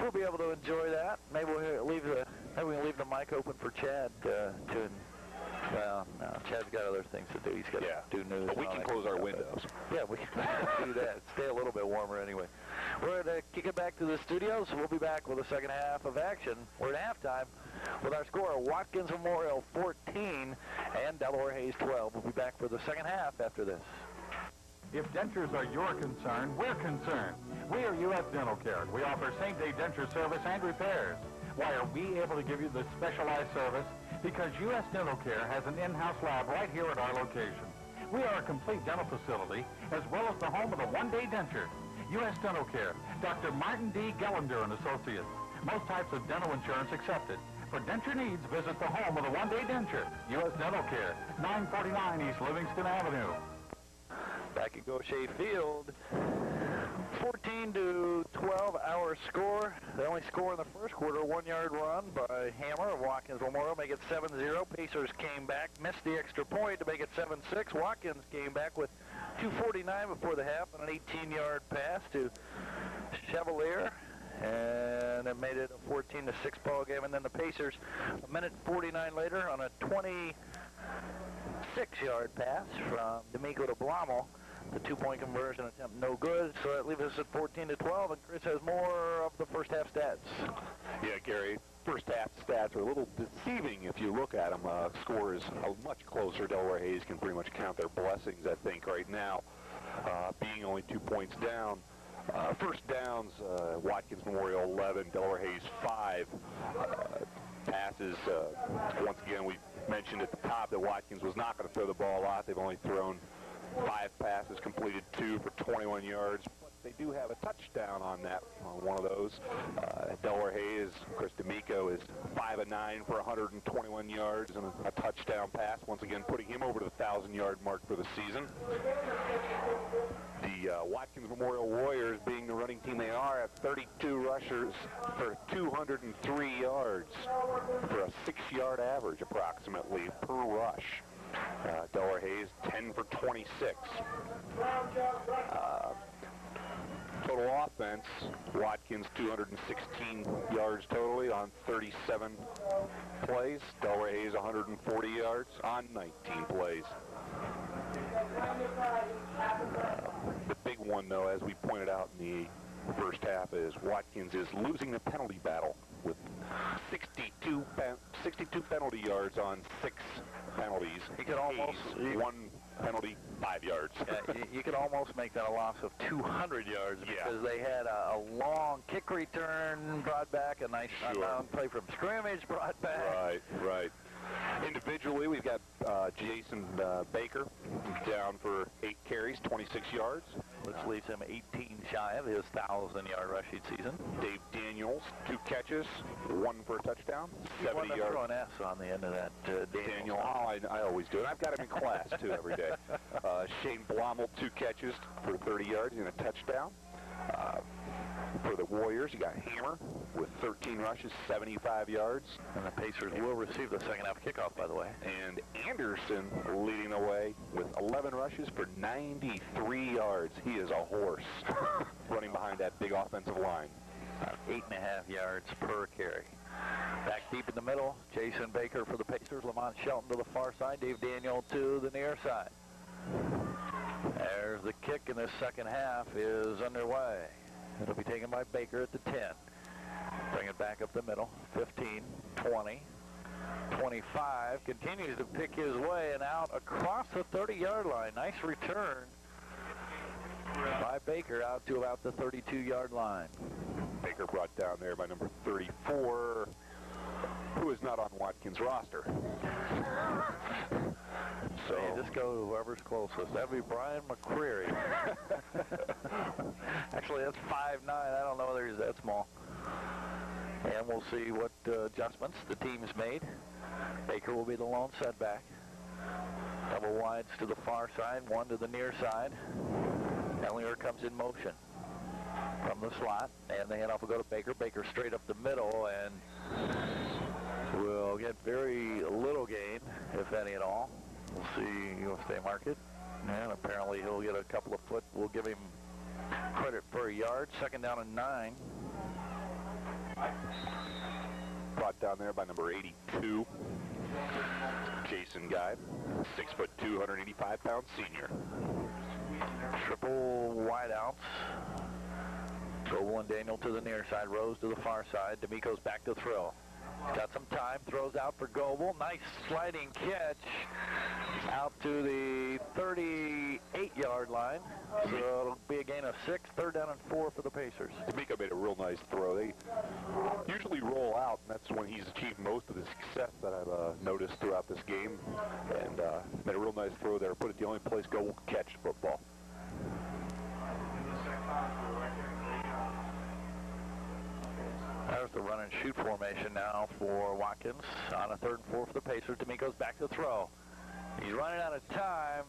we'll be able to enjoy that. Maybe we'll leave the leave the mic open for Chad well, no, Chad's got other things to do. He's got to do news. But we can close our windows. Yeah, we can do that. Stay a little bit warmer anyway. We're going to kick it back to the studios. We'll be back with the second half of action. We're at halftime with our score, Watkins Memorial 14 and Delaware Hayes 12. We'll be back for the second half after this. If dentures are your concern, we're concerned. We are U.S. Dental Care. We offer same-day denture service and repairs. Why are we able to give you this specialized service? Because U.S. Dental Care has an in-house lab right here at our location. We are a complete dental facility, as well as the home of the one-day denture. U.S. Dental Care, Dr. Martin D. Gellender and Associates. Most types of dental insurance accepted. For denture needs, visit the home of the one-day denture. U.S. Dental Care, 949 East Livingston Avenue. Back at Gaucher Field, 14-12 our score. The only score in the first quarter, a one-yard run by Hammer of Watkins Memorial, make it 7-0. Pacers came back, missed the extra point to make it 7-6. Watkins came back with 2:49 before the half and an 18-yard pass to Chevalier, and it made it a 14-6 ball game. And then the Pacers, a minute 49 later, on a 26-yard pass from D'Amico to Blommel. The two-point conversion attempt no good, so that leaves us at 14-12, and Chris has more of the first half stats. Yeah, Gary, first half stats are a little deceiving if you look at them. Score is much closer. Delaware Hayes can pretty much count their blessings, I think, right now, being only 2 points down. First downs, Watkins Memorial 11, Delaware Hayes 5. Passes, once again, we mentioned at the top that Watkins was not going to throw the ball a lot. They've only thrown 5 passes, completed 2 for 21 yards. But they do have a touchdown on one of those. Delaware Hayes, of course, D'Amico is 5 of 9 for 121 yards and a touchdown pass, once again putting him over to the 1,000-yard mark for the season. The Watkins Memorial Warriors, being the running team they are, have 32 rushers for 203 yards for a 6-yard average approximately per rush. Delaware Hayes 10 for 26. Total offense, Watkins 216 yards totally on 37 plays. Delaware Hayes 140 yards on 19 plays. The big one, though, as we pointed out in the first half, is Watkins is losing the penalty battle with 62 penalty yards on 6 penalties. He could almost 1 penalty, 5 yards. You could almost make that a loss of 200 yards because they had a long kick return brought back, a nice play from scrimmage brought back. Right. Individually, we've got Jason Baker down for 8 carries, 26 yards. Which leaves him 18 shy of his 1,000-yard rushing season. Dave Daniels, 2 catches, 1 for a touchdown, 70 yards. Throw an S on the end of that, Daniel. Oh, I always do it. I've got him in class, too, every day. Shane Blommel, 2 catches for 30 yards and a touchdown. For the Warriors, you got Hammer with 13 rushes, 75 yards. And the Pacers will receive the second half kickoff, by the way. And Anderson leading the way with 11 rushes for 93 yards. He is a horse running behind that big offensive line. 8.5 yards per carry. Back deep in the middle, Jason Baker for the Pacers, Lamont Shelton to the far side, Dave Daniel to the near side. There's the kick, and this second half is underway. It'll be taken by Baker at the 10. Bring it back up the middle. 15, 20, 25. Continues to pick his way and out across the 30-yard line. Nice return by Baker out to about the 32-yard line. Baker brought down there by number 34, who is not on Watkins' roster. So you just go to whoever's closest. That'd be Brian McCreary. Actually, that's 5'9". I don't know whether he's that small. And we'll see what adjustments the team's made. Baker will be the lone setback. Double wides to the far side, 1 to the near side. Ellinger comes in motion from the slot, and the handoff will go to Baker. Baker straight up the middle, and will get very little gain, if any at all. We'll see if they mark it. And apparently he'll get a couple of foot. We'll give him credit for a yard. Second down and 9. Brought down there by number 82, Jason Guy, 6'2", 185-pound senior. Triple wideouts. Goble and Daniel to the near side, Rose to the far side. D'Amico's back to throw. Got some time, throws out for Goble. Nice sliding catch out to the 38-yard line. So it'll be a gain of 6, 3rd down and 4 for the Pacers. D'Amico made a real nice throw. They usually roll out, and that's when he's achieved most of the success that I've noticed throughout this game. And made a real nice throw there. Put it the only place Goble can catch the football. There's the run and shoot formation now for Watkins on a 3rd and 4 for the Pacers. D'Amico's back to throw. He's running out of time,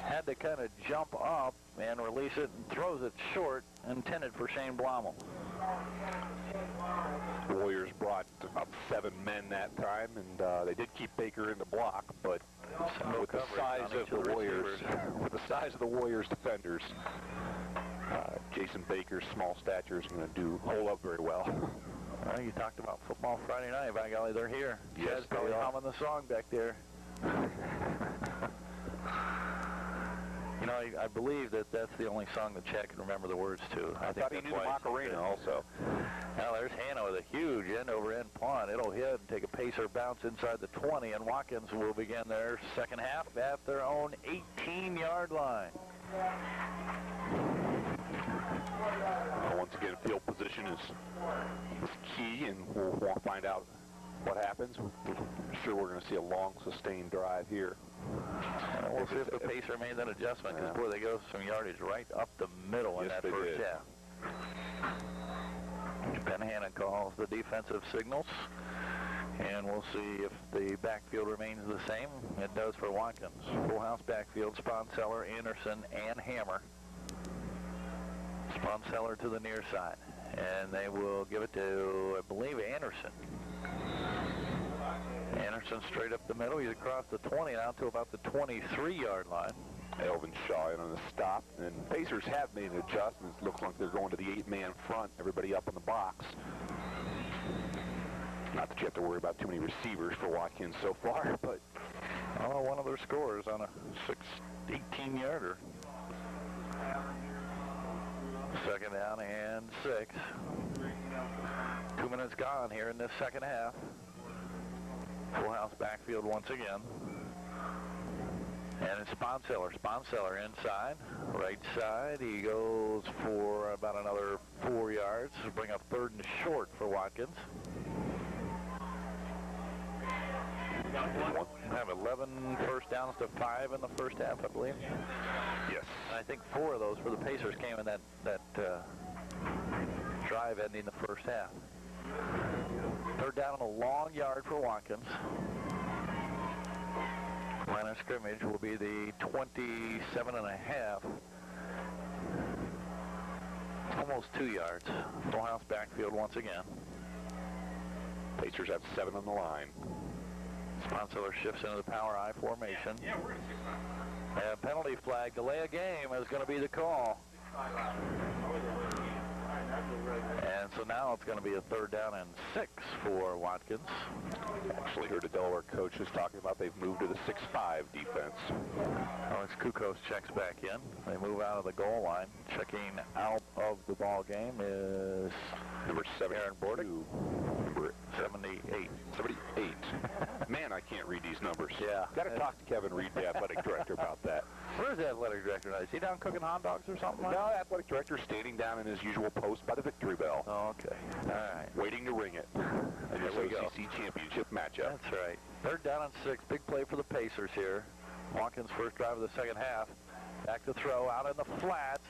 had to kind of jump up and release it, and throws it short, intended for Shane Blommel. The Warriors brought up 7 men that time, and they did keep Baker in the block, but with the size of the Warriors, defenders, Jason Baker's small stature is going to hold up very well. Well, you talked about football Friday night. By golly, they're here. Yes, Chad's probably humming the song back there. You know, I believe that's the only song that Chad can remember the words to. I thought he knew the Macarena also. Now there's Hanna with a huge end-over-end punt. It'll hit and take a Pacer bounce inside the 20, and Watkins will begin their second half at their own 18-yard line. Once again, field position is key, and we'll find out what happens. I'm sure we're going to see a long, sustained drive here. We'll see if the Pacer made that adjustment, because, boy, they go some yardage right up the middle in that first half. Ben Hanna calls the defensive signals, and we'll see if the backfield remains the same. It does for Watkins. Full house backfield, Sponseller, Anderson, and Hammer. Sponseller to the near side, and they will give it to, I believe, Anderson. Anderson straight up the middle. He's across the 20 now to about the 23-yard line. Elvin Shaw in on the stop, and Pacers have made adjustments. Looks like they're going to the 8-man front, everybody up in the box. Not that you have to worry about too many receivers for Watkins so far, but one of their scorers on a 18-yarder. 2nd down and 6. 2 minutes gone here in this second half. Full house backfield once again. And it's Sponseller. Sponseller inside, right side. He goes for about another 4 yards to bring up 3rd and short for Watkins. We have 11 first downs to 5 in the first half, I believe. yes. And I think 4 of those for the Pacers came in that drive ending the first half. 3rd down and a long yard for Watkins. Line of scrimmage will be the 27.5. Almost 2 yards. Full house backfield once again. Pacers have 7 on the line. Sponseller shifts into the power I formation. And penalty flag, delay a game is going to be the call. And so now it's going to be a 3rd down and 6 for Watkins. Actually heard the Delaware coaches talking about they've moved to the 6-5 defense. Alex Kukos checks back in. They move out of the goal line. Checking out of the ball game is number 7, Aaron Bordick. Number 78. 78. Man, I can't read these numbers. Yeah. Got to talk to Kevin Reed, the athletic director, about that. Where's the athletic director now? Is he down cooking hot dogs or something like No, that? athletic director standing down in his usual post by the victory bell. Oh, okay. All right. Waiting to ring it. An Here we go. OCC championship matchup. That's right. 3rd down and 6. Big play for the Pacers here. Watkins' first drive of the second half. Back to throw out in the flats.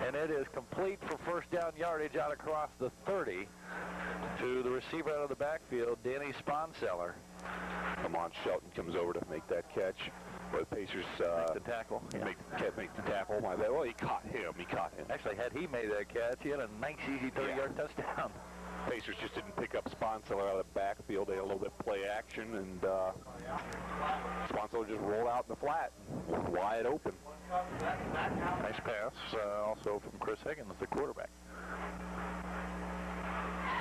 And it is complete for first down yardage out across the 30 to the receiver out of the backfield, Danny Sponseller. Lamont Shelton comes over to make that catch. But the Pacers Make the tackle. Yeah. make the tackle. Well, he caught him. Actually, had he made that catch, he had a nice, easy 30-yard touchdown. Pacers just didn't pick up Sponseller out of the backfield. They had a little bit of play action, and Sponseller just rolled out in the flat, wide open. Nice pass, also from Chris Higgins, the quarterback.